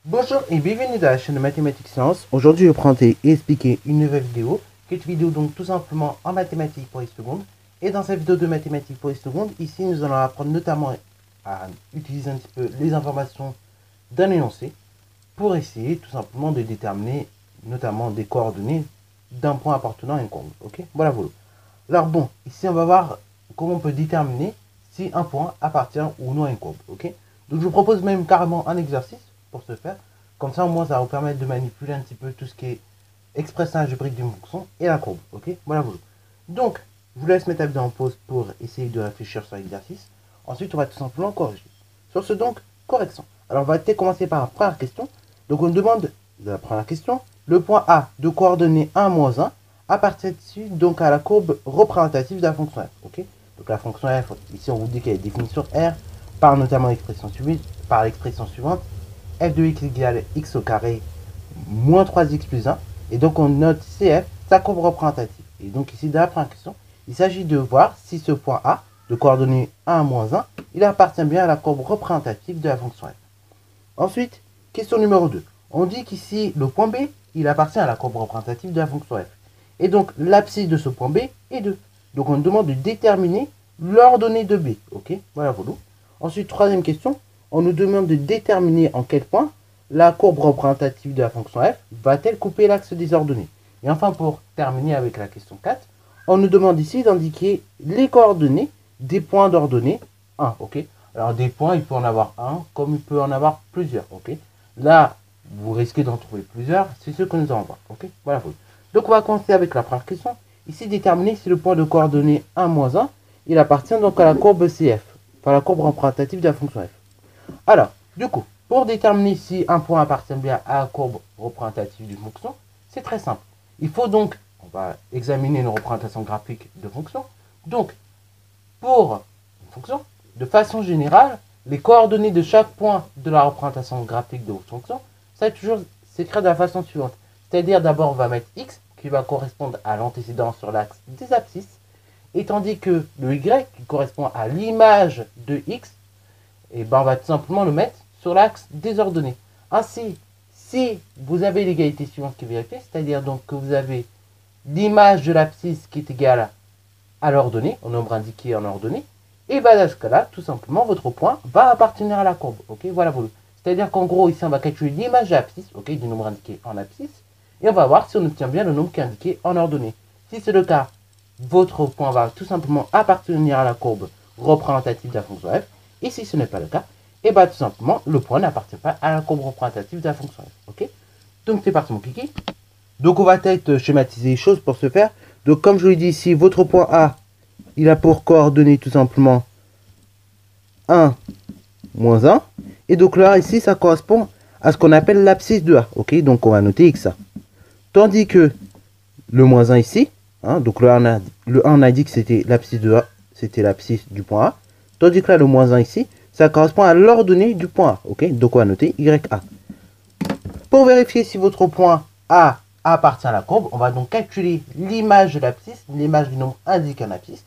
Bonjour et bienvenue dans la chaîne de Mathématiques Sciences. Aujourd'hui je vais présenter et expliquer une nouvelle vidéo, qui est une vidéo donc tout simplement en mathématiques pour les secondes. Et dans cette vidéo de mathématiques pour les secondes, ici nous allons apprendre notamment à utiliser un petit peu les informations d'un énoncé pour essayer tout simplement de déterminer notamment des coordonnées d'un point appartenant à une courbe. Ok, voilà. Alors bon, ici on va voir comment on peut déterminer si un point appartient ou non à une courbe. Ok, donc je vous propose même carrément un exercice pour ce faire. Comme ça au moins ça va vous permettre de manipuler un petit peu tout ce qui est expression algébrique d'une fonction et la courbe. Ok, voilà. Donc je vous laisse mettre la vidéo en pause pour essayer de réfléchir sur l'exercice. Ensuite on va tout simplement corriger. Sur ce donc, correction. Alors on va peut-être commencer par la première question. Donc on demande de la première question, le point A de coordonnées 1, moins 1 appartient donc à la courbe représentative de la fonction f. Ok, donc la fonction f, ici on vous dit qu'elle est définie sur R par notamment l'expression suivante, f de x égale x au carré moins 3x plus 1. Et donc on note CF, sa courbe représentative. Et donc ici, dans la première question, il s'agit de voir si ce point A, de coordonnées 1, moins 1, il appartient bien à la courbe représentative de la fonction f. Ensuite, question numéro 2. On dit qu'ici, le point B, il appartient à la courbe représentative de la fonction f. Et donc, l'abscisse de ce point B est 2. Donc, on nous demande de déterminer l'ordonnée de B. Ok, voilà. Ensuite, troisième question. On nous demande de déterminer en quel point la courbe représentative de la fonction f va-t-elle couper l'axe des ordonnées. Et enfin, pour terminer avec la question 4, on nous demande ici d'indiquer les coordonnées des points d'ordonnée 1. Ok, alors des points, il peut en avoir un, comme il peut en avoir plusieurs. Ok, là, vous risquez d'en trouver plusieurs, c'est ce que nous allons voir. Ok, voilà. Donc, on va commencer avec la première question. Ici, déterminer si le point de coordonnées 1, moins 1, il appartient donc à la courbe CF, enfin la courbe représentative de la fonction f. Alors, du coup, pour déterminer si un point appartient bien à la courbe représentative d'une fonction, c'est très simple. Il faut donc, on va examiner une représentation graphique de fonction. Donc, pour une fonction, de façon générale, les coordonnées de chaque point de la représentation graphique de votre fonction, ça va toujours s'écrire de la façon suivante. C'est-à-dire, d'abord, on va mettre x, qui va correspondre à l'antécédent sur l'axe des abscisses, et tandis que le y, qui correspond à l'image de x, et ben on va tout simplement le mettre sur l'axe des ordonnées. Ainsi, si vous avez l'égalité suivante qui est vérifiée, c'est-à-dire donc que vous avez l'image de l'abscisse qui est égale à l'ordonnée, au nombre indiqué en ordonnée, et ben dans ce cas-là, tout simplement, votre point va appartenir à la courbe. Ok, voilà. C'est-à-dire qu'en gros, ici, on va calculer l'image de l'abscisse, ok, du nombre indiqué en abscisse, et on va voir si on obtient bien le nombre qui est indiqué en ordonnée. Si c'est le cas, votre point va tout simplement appartenir à la courbe représentative de la fonction f. Et si ce n'est pas le cas, et bien tout simplement, le point n'appartient pas à la courbe représentative de la fonction f. Ok, donc c'est parti mon kiki. Donc on va peut-être schématiser les choses pour ce faire. Donc comme je vous l'ai dit ici, votre point A, il a pour coordonnées tout simplement 1, moins 1. Et donc là, ici, ça correspond à ce qu'on appelle l'abscisse de A. Ok, donc on va noter x. Tandis que le moins 1 ici, donc le 1 on a dit que c'était l'abscisse de A, c'était l'abscisse du point A. Tandis que là, le moins 1 ici, ça correspond à l'ordonnée du point A. Ok, donc on va noter YA. Pour vérifier si votre point A appartient à la courbe, on va donc calculer l'image de l'abscisse, l'image du nombre indiqué en abscisse.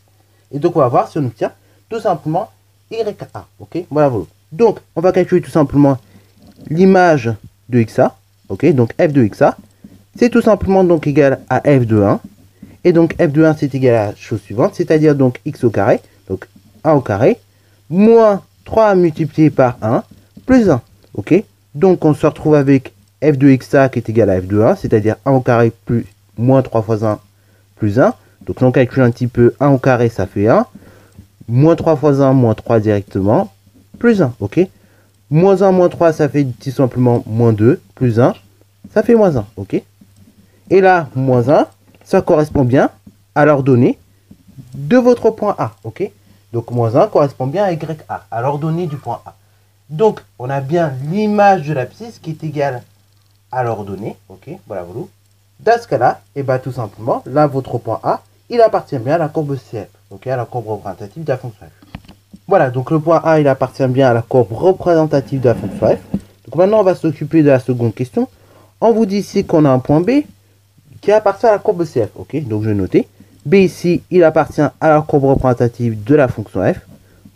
Et donc on va voir si on obtient tout simplement YA. Ok, voilà. Donc on va calculer tout simplement l'image de XA. Ok, donc f de XA, c'est tout simplement donc égal à f de 1. Et donc f de 1 c'est égal à la chose suivante, c'est-à-dire donc x au carré, donc 1 au carré, moins 3 multiplié par 1, plus 1. Ok, donc on se retrouve avec f de xa qui est égal à f de 1, c'est-à-dire 1 au carré plus moins 3 fois 1 plus 1. Donc si on calcule un petit peu, 1 au carré ça fait 1, moins 3 fois 1, moins 3 directement, plus 1. Ok, moins 1, moins 3 ça fait tout simplement moins 2, plus 1, ça fait moins 1. Ok, et là, moins 1, ça correspond bien à l'ordonnée de votre point A. Ok, donc moins 1 correspond bien à YA, à l'ordonnée du point A. Donc, on a bien l'image de l'abscisse qui est égale à l'ordonnée. Ok, voilà. Dans ce cas-là, et bien tout simplement, là, votre point A, il appartient bien à la courbe CF. Ok, à la courbe représentative de la fonction f. Voilà, donc le point A, il appartient bien à la courbe représentative de la fonction f. Donc maintenant, on va s'occuper de la seconde question. On vous dit ici qu'on a un point B qui appartient à la courbe CF. Ok, donc je vais noter. B ici, il appartient à la courbe représentative de la fonction f.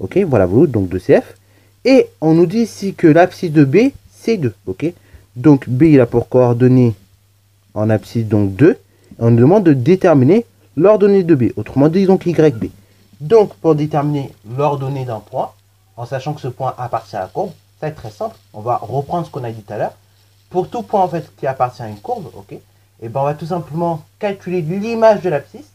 Ok, voilà, donc de CF. Et on nous dit ici que l'abscisse de B, c'est 2. Ok. Donc B, il a pour coordonnée en abscisse donc 2. Et on nous demande de déterminer l'ordonnée de B. Autrement dit, donc YB. Donc, pour déterminer l'ordonnée d'un point, en sachant que ce point appartient à la courbe, ça va être très simple. On va reprendre ce qu'on a dit tout à l'heure. Pour tout point en fait qui appartient à une courbe, ok, et ben on va tout simplement calculer l'image de l'abscisse.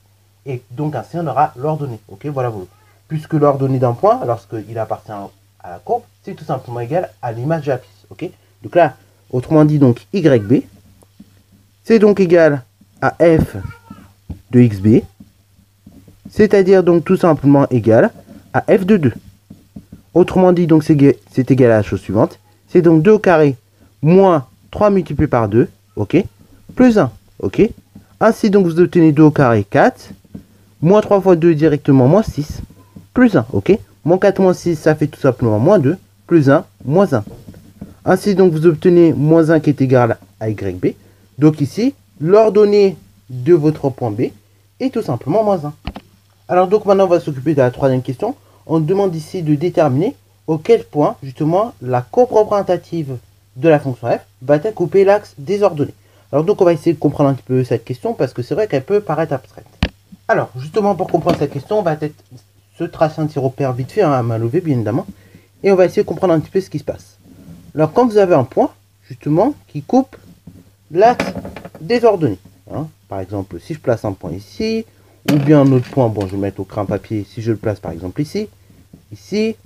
Et donc ainsi on aura l'ordonnée. Ok, voilà vous. Puisque l'ordonnée d'un point, lorsqu'il appartient à la courbe, c'est tout simplement égal à l'image de l'abscisse. Ok. Donc là, autrement dit donc YB, c'est donc égal à f de xb, c'est-à-dire donc tout simplement égal à f de 2. Autrement dit donc c'est égal à la chose suivante, c'est donc 2 au carré moins 3 multiplié par 2, ok, plus 1, ok. Ainsi donc vous obtenez 2 au carré 4, moins 3 fois 2 directement moins 6, plus 1, ok. Moins 4 moins 6 ça fait tout simplement moins 2, plus 1, moins 1. Ainsi donc vous obtenez moins 1 qui est égal à YB. Donc ici, l'ordonnée de votre point B est tout simplement moins 1. Alors donc maintenant on va s'occuper de la troisième question. On demande ici de déterminer auquel point justement la courbe représentative de la fonction f va-t-elle couper l'axe des ordonnées. Alors donc on va essayer de comprendre un petit peu cette question parce que c'est vrai qu'elle peut paraître abstraite. Alors justement pour comprendre cette question, on va peut-être se tracer un petit repère vite fait, à main levée bien évidemment, et on va essayer de comprendre un petit peu ce qui se passe. Alors quand vous avez un point justement qui coupe l'axe des ordonnées, hein, par exemple si je place un point ici, ou bien un autre point, bon je vais mettre au crayon papier, si je le place par exemple ici,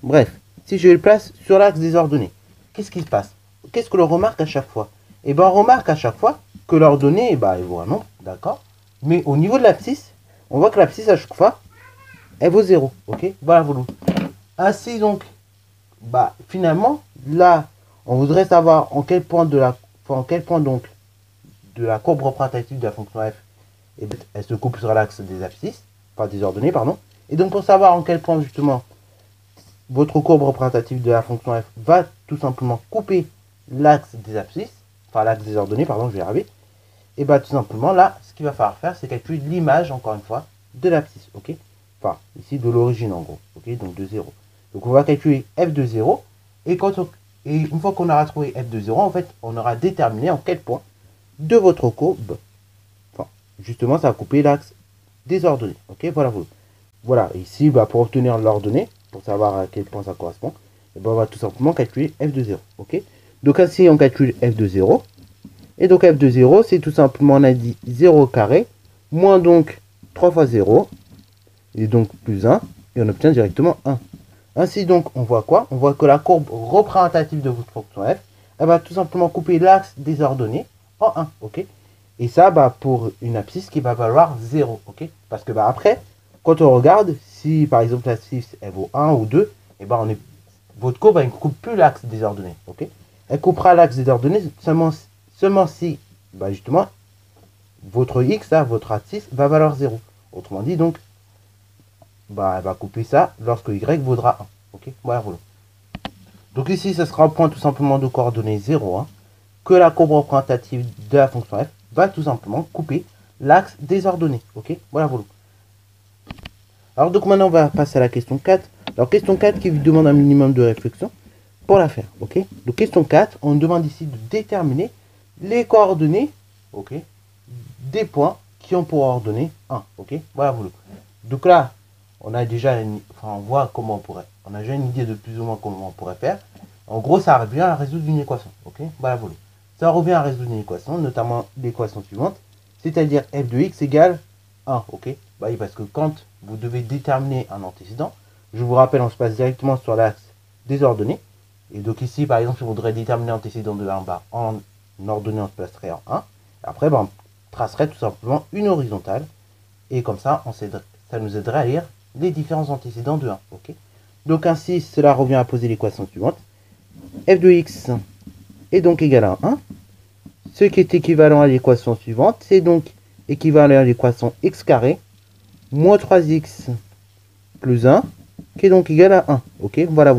bref, si je le place sur l'axe des ordonnées, qu'est-ce qui se passe? Qu'est-ce que l'on remarque à chaque fois? Et bien on remarque à chaque fois que l'ordonnée, elle vaut un nombre, d'accord? Mais au niveau de l'abscisse, on voit que l'abscisse à chaque fois, elle vaut 0, ok? Voilà, voilà. Ainsi donc, finalement, là, on voudrait savoir en quel point donc de la courbe représentative de la fonction f, elle se coupe sur l'axe des abscisses, enfin des ordonnées, pardon. Et donc pour savoir en quel point justement votre courbe représentative de la fonction f va tout simplement couper l'axe des abscisses, enfin l'axe des ordonnées, pardon, je vais y arriver. Et tout simplement là, ce qu'il va falloir faire, c'est calculer l'image, encore une fois, de l'abscisse, ok? Enfin, ici de l'origine en gros, ok? Donc de 0. Donc on va calculer f de 0, et une fois qu'on aura trouvé f de 0, en fait, on aura déterminé en quel point de votre courbe, enfin, justement, ça va couper l'axe des ordonnées, ok? Voilà, voilà, ici, pour obtenir l'ordonnée, pour savoir à quel point ça correspond, et on va tout simplement calculer f de 0, ok? Donc ainsi, on calcule f de 0, et donc f de 0, c'est tout simplement, on a dit 0 au carré, moins donc 3 fois 0, et donc plus 1, et on obtient directement 1. Ainsi donc, on voit quoi? On voit que la courbe représentative de votre fonction f, elle va tout simplement couper l'axe des ordonnées en 1, ok? Et ça, pour une abscisse qui va valoir 0, ok? Parce que après, quand on regarde, si par exemple l'abscisse elle vaut 1 ou 2, et votre courbe elle ne coupe plus l'axe des ordonnées, ok? Elle coupera l'axe des ordonnées seulement si, justement, votre x, votre abscisse, va valoir 0. Autrement dit, donc, elle va couper ça lorsque y vaudra 1. Ok, voilà. Donc ici, ce sera un point tout simplement de coordonnées 0, hein, que la courbe représentative de la fonction f va tout simplement couper l'axe des ordonnées. Ok, voilà. Alors donc maintenant, on va passer à la question 4. Alors question 4 qui vous demande un minimum de réflexion pour la faire. Ok, donc question 4, on demande ici de déterminer les coordonnées, ok, des points qui ont pour ordonnée 1. Ok, voilà. Donc là, on a déjà on voit comment on a déjà une idée de plus ou moins comment on pourrait faire. En gros, ça revient à résoudre une équation, ok? Voilà. Ça revient à résoudre une équation, notamment l'équation suivante, c'est-à-dire f de x égale 1, ok? Oui, parce que quand vous devez déterminer un antécédent, je vous rappelle, on se passe directement sur l'axe des ordonnées. Et donc ici, par exemple, si on voudrait déterminer l'antécédent de 1 en ordonnée, on se placerait en 1. Après, on tracerait tout simplement une horizontale. Et comme ça, ça nous aiderait à lire les différents antécédents de 1. Ok. Donc ainsi, cela revient à poser l'équation suivante. f de x est donc égal à 1. Ce qui est équivalent à l'équation suivante, c'est donc équivalent à l'équation x carré moins 3x plus 1, qui est donc égal à 1. Ok, voilà.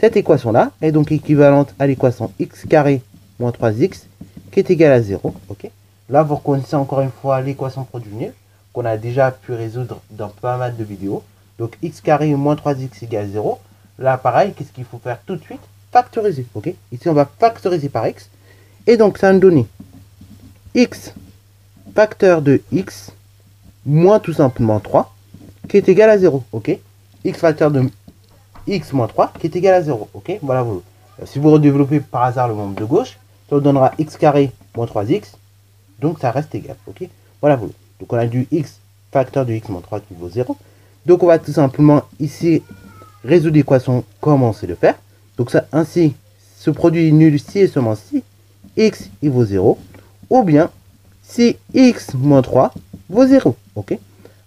Cette équation-là est donc équivalente à l'équation x carré moins 3x, qui est égal à 0. Ok. Là, vous reconnaissez encore une fois l'équation produit nul, qu'on a déjà pu résoudre dans pas mal de vidéos. Donc x carré moins 3x égale 0. là, pareil, qu'est-ce qu'il faut faire tout de suite? Factoriser, ok? Ici, on va factoriser par x. Et donc, ça va nous donner x facteur de x moins tout simplement 3 qui est égal à 0, ok? X facteur de x moins 3 qui est égal à 0, ok? Voilà, voilà. Si vous redéveloppez par hasard le membre de gauche, ça vous donnera x carré moins 3x, donc ça reste égal, ok? Voilà, voilà. Donc on a du x facteur de x moins 3 qui vaut 0. Donc on va tout simplement ici résoudre l'équation comme on sait le faire. Donc ça, ainsi, ce produit est nul si et seulement si x il vaut 0, ou bien si x moins 3 vaut 0, ok?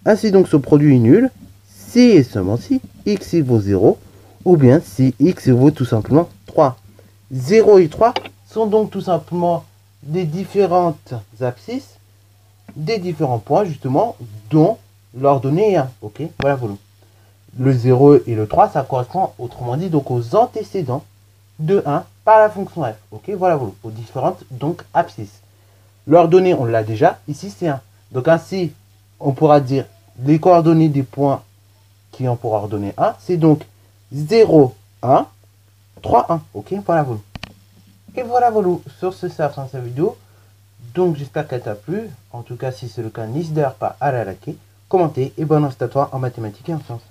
Ainsi donc ce produit est nul si et seulement si x il vaut 0, ou bien si x il vaut tout simplement 3. 0 et 3 sont donc tout simplement des différentes abscisses, des différents points justement dont l'ordonnée est 1, ok? Voilà, voilà. Le 0 et le 3, ça correspond autrement dit donc aux antécédents de 1 par la fonction f, ok? Voilà, voilà, aux différentes donc abscisses. L'ordonnée, on l'a déjà, ici c'est 1. Donc ainsi, on pourra dire les coordonnées des points qui ont pour ordonnée 1, c'est donc 0, 1, 3, 1. Ok, voilà, voilà. Et voilà, voilà, sur ce, c'est la fin de cette vidéo. Donc j'espère qu'elle t'a plu. En tout cas, si c'est le cas, n'hésite d'ailleurs pas à la liker, commenter et bonne reste à toi en mathématiques et en sciences.